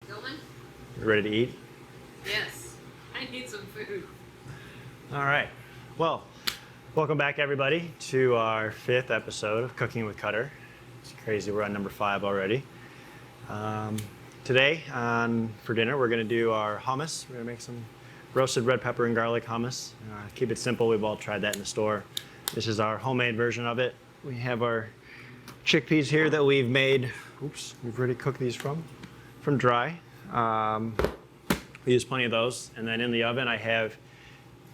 Gilman? You ready to eat? Yes. I need some food. All right. Well, welcome back everybody to our 5th episode of Cooking with Cutter. It's crazy, we're on number 5 already. Today for dinner we're going to do our hummus. We're going to make some roasted red pepper and garlic hummus. Keep it simple, we've all tried that in the store. This is our homemade version of it. We have our chickpeas here that we've made, we've already cooked these from dry. We use plenty of those. And then in the oven I have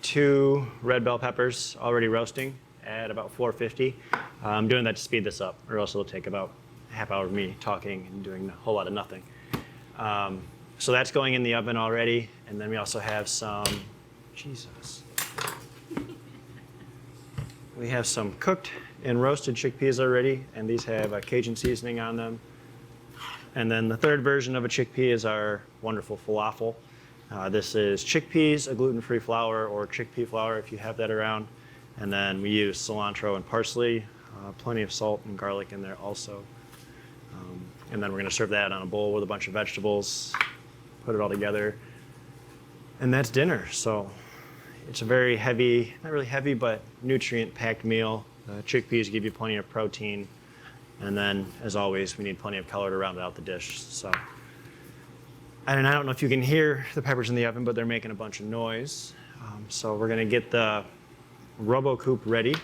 2 red bell peppers already roasting at about 450. I'm doing that to speed this up, or else it'll take about a half hour of me talking and doing a whole lot of nothing. So that's going in the oven already. And then we also have some, we have some cooked and roasted chickpeas already, and these have a Cajun seasoning on them. And then the third version of a chickpea is our wonderful falafel. This is chickpeas, a gluten-free flour, or chickpea flour if you have that around. And then we use cilantro and parsley, plenty of salt and garlic in there also. And then we're going to serve that on a bowl with a bunch of vegetables, put it all together, and that's dinner. So it's a very heavy, not really heavy, but nutrient-packed meal. Chickpeas give you plenty of protein. And then, as always, we need plenty of color to round out the dish. So, and I don't know if you can hear the peppers in the oven, but they're making a bunch of noise. So we're going to get the RoboCoupe ready.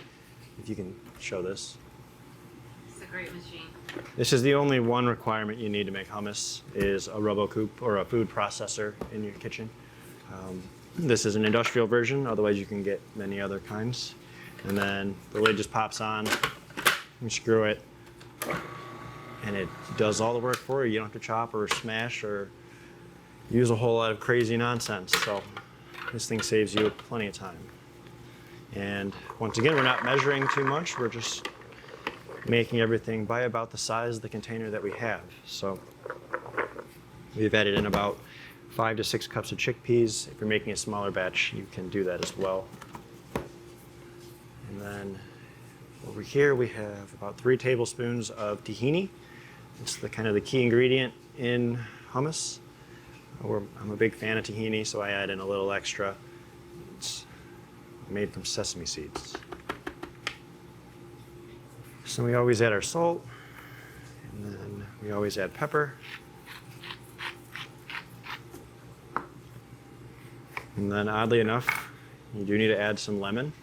If you can show this. It's a great machine. This is the only one requirement you need to make hummus is a RoboCoupe or a food processor in your kitchen. This is an industrial version. Otherwise, you can get many other kinds. And then the lid just pops on. You screw it. And it does all the work for you. You don't have to chop or smash or use a whole lot of crazy nonsense. So this thing saves you plenty of time. And once again, we're not measuring too much. We're just making everything by about the size of the container that we have. So we've added in about 5 to 6 cups of chickpeas. If you're making a smaller batch, you can do that as well. And then over here we have about 3 tablespoons of tahini. It's the kind of the key ingredient in hummus. I'm a big fan of tahini, so I add in a little extra. It's made from sesame seeds. So we always add our salt, and then we always add pepper. And then oddly enough, you do need to add some lemon.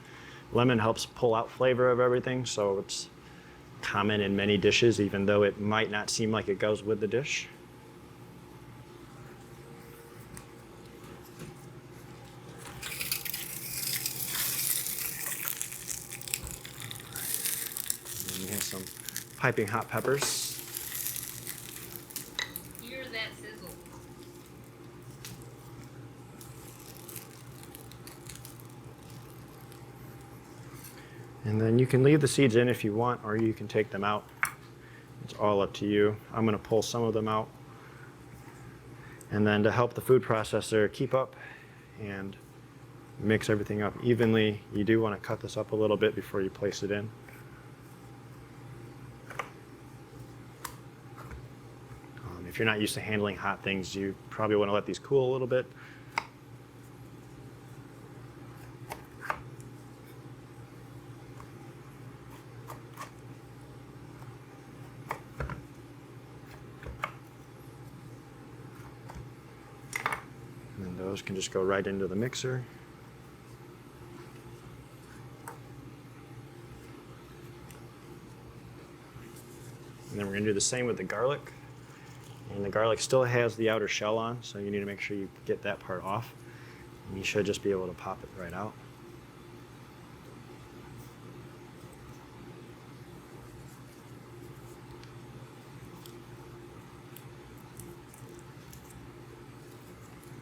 Lemon helps pull out flavor of everything, so it's common in many dishes, even though it might not seem like it goes with the dish. And then we have some piping hot peppers. Hear that sizzle. And then you can leave the seeds in if you want, or you can take them out. It's all up to you. I'm going to pull some of them out. And then to help the food processor keep up and mix everything up evenly, you do want to cut this up a little bit before you place it in. If you're not used to handling hot things, you probably want to let these cool a little bit. And those can just go right into the mixer. And then we're going to do the same with the garlic. And the garlic still has the outer shell on, so you need to make sure you get that part off. And you should just be able to pop it right out.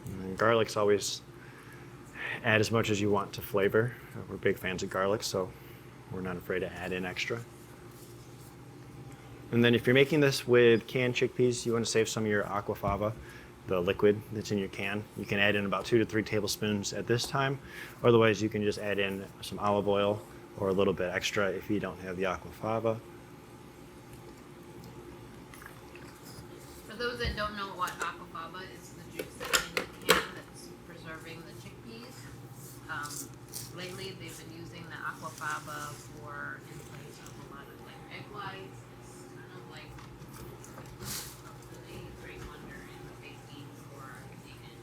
And garlic's always add as much as you want to flavor. We're big fans of garlic, so we're not afraid to add in extra. And then if you're making this with canned chickpeas, you want to save some of your aquafaba, the liquid that's in your can. You can add in about 2 to 3 tablespoons at this time. Otherwise, you can just add in some olive oil or a little bit extra if you don't have the aquafaba. For those that don't know what aquafaba aquafaba for in place of a lot of like egg whites. It's kind of like a really great wonder in baking for vegan.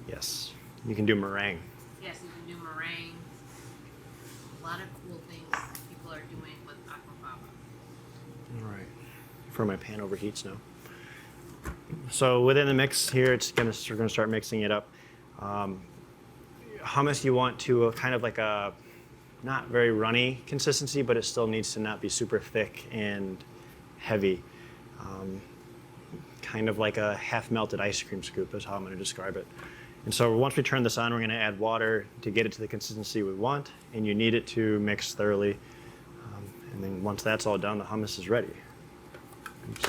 Yes, you can do meringue. Yes, you can do meringue. A lot of cool things people are doing with aquafaba. All right, before my pan overheats now. So within the mix here, we're gonna start mixing it up. Hummus, you want to kind of like a not very runny consistency, but it still needs to not be super thick and heavy. Kind of like a half melted ice cream scoop is how I'm going to describe it. And so once we turn this on, we're going to add water to get it to the consistency we want, and you need it to mix thoroughly. And then once that's all done, the hummus is ready. Oops.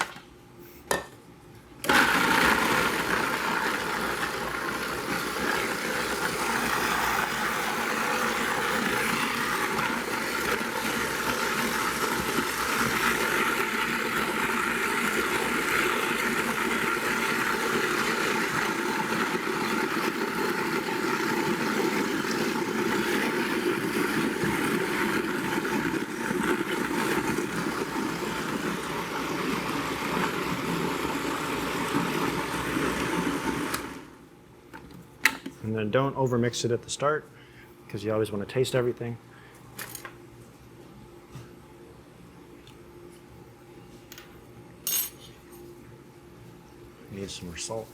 And then don't overmix it at the start because you always want to taste everything. Need some more salt.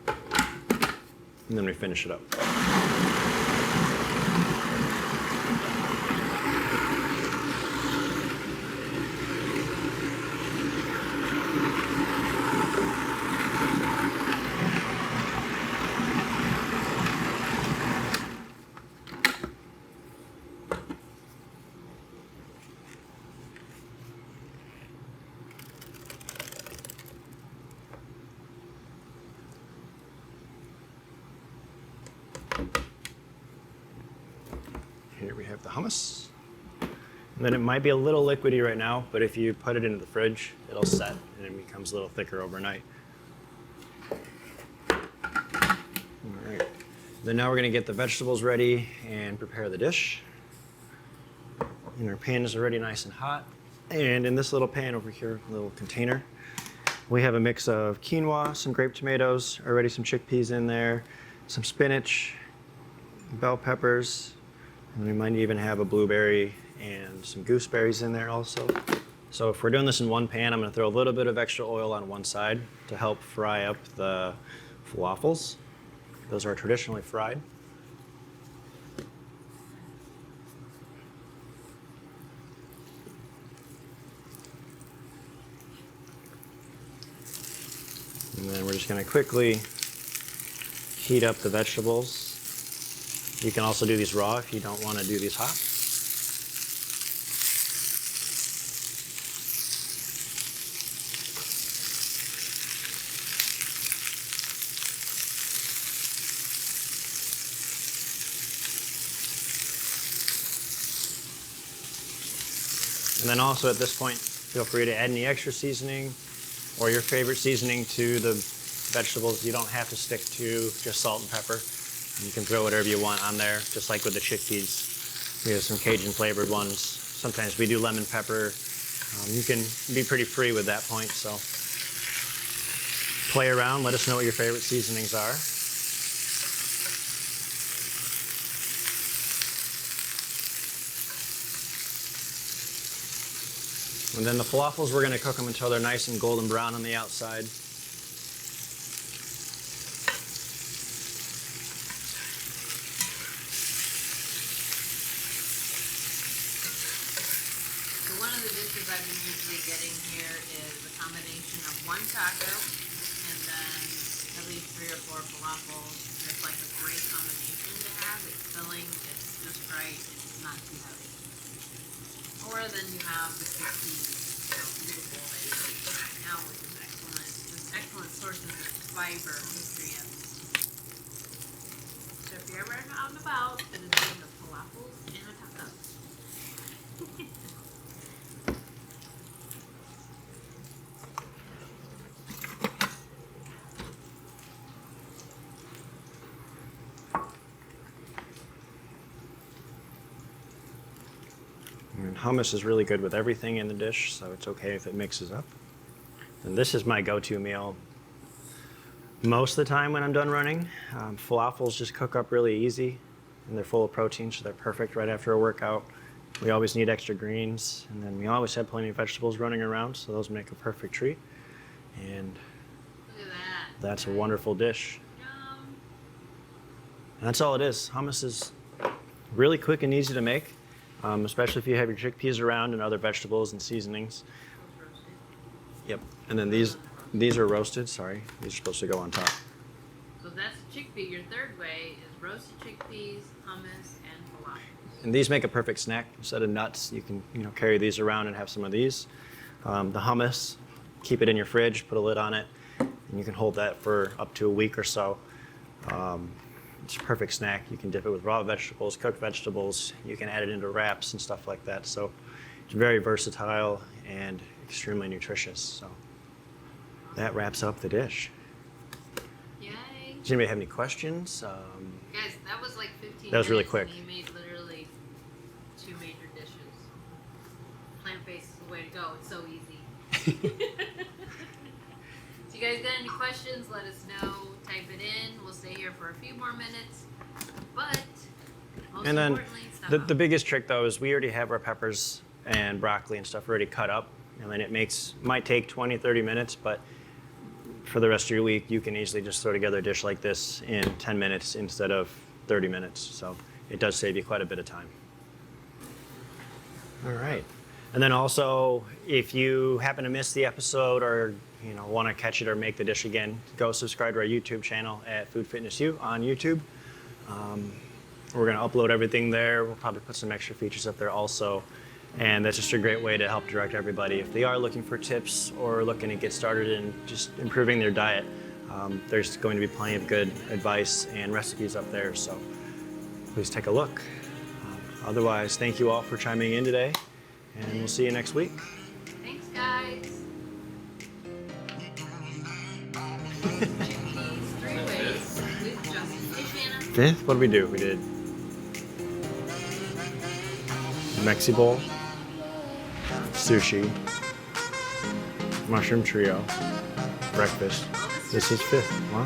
And then we finish it up. Here we have the hummus. And then it might be a little liquidy right now, but if you put it into the fridge, it'll set and it becomes a little thicker overnight. All right. Then now we're going to get the vegetables ready and prepare the dish. And our pan is already nice and hot. And in this little pan over here, little container, we have a mix of quinoa, some grape tomatoes, already some chickpeas in there, some spinach, bell peppers, and we might even have a blueberry and some gooseberries in there also. So if we're doing this in one pan, I'm going to throw a little bit of extra oil on one side to help fry up the falafels. Those are traditionally fried. And then we're just going to quickly heat up the vegetables. You can also do these raw if you don't want to do these hot. And then also at this point, feel free to add any extra seasoning or your favorite seasoning to the vegetables. You don't have to stick to just salt and pepper. You can throw whatever you want on there, just like with the chickpeas. We have some Cajun flavored ones. Sometimes we do lemon pepper. You can be pretty free with that point, so play around. Let us know what your favorite seasonings are. And then the falafels, we're going to cook them until they're nice and golden brown on the outside. So one of the dishes I've been usually getting here is a combination of one taco and then at least 3 or 4 falafels. It's like a great combination to have. It's filling, it's just right, it's not too heavy. Or then you have the chickpeas, beautiful that you eat right now, which is excellent. Just excellent sources of fiber, nutrients. So if you're ever out and about, it is doing the falafels and a taco. And hummus is really good with everything in the dish, so it's okay if it mixes up. And this is my go-to meal most of the time when I'm done running. Falafels just cook up really easy, and they're full of protein, so they're perfect right after a workout. We always need extra greens, and then we always have plenty of vegetables running around, so those make a perfect treat. And Look at that. that's a wonderful dish. Yum. And that's all it is. Hummus is really quick and easy to make, especially if you have your chickpeas around and other vegetables and seasonings. Yep. And then these are roasted. Sorry, these are supposed to go on top. So that's chickpea. Your third way is roasted chickpeas, hummus, and falafels. And these make a perfect snack. Instead of nuts, you can carry these around and have some of these. The hummus, keep it in your fridge, put a lid on it, and you can hold that for up to a week or so. It's a perfect snack. You can dip it with raw vegetables, cooked vegetables. You can add it into wraps and stuff like that. So it's very versatile and extremely nutritious. So that wraps up the dish. Yay. Does anybody have any questions? Guys, that was like 15 That was really minutes, quick. and you made literally 2 major dishes. Plant-based is the way to go. It's so easy. So you guys got any questions, let us know. Type it in. We'll stay here for a few more minutes. But most And then importantly, stop the out. biggest trick though is we already have our peppers and broccoli and stuff already cut up. And then it might take 20, 30 minutes, but for the rest of your week, you can easily just throw together a dish like this in 10 minutes instead of 30 minutes. So it does save you quite a bit of time. All right. And then also, if you happen to miss the episode or want to catch it or make the dish again, go subscribe to our YouTube channel at FoodFitnessYou on YouTube. We're going to upload everything there. We'll probably put some extra features up there also. And that's just a great way to help direct everybody. If they are looking for tips or looking to get started in just improving their diet, there's going to be plenty of good advice and recipes up there. So please take a look. Otherwise, thank you all for chiming in today, and we'll see you next week. Thanks, guys. Chickpeas 3 ways with Justin. Hey, Shanna. Fifth, what did we do? We did Mexi bowl, sushi, mushroom trio, breakfast. This is fifth. Well,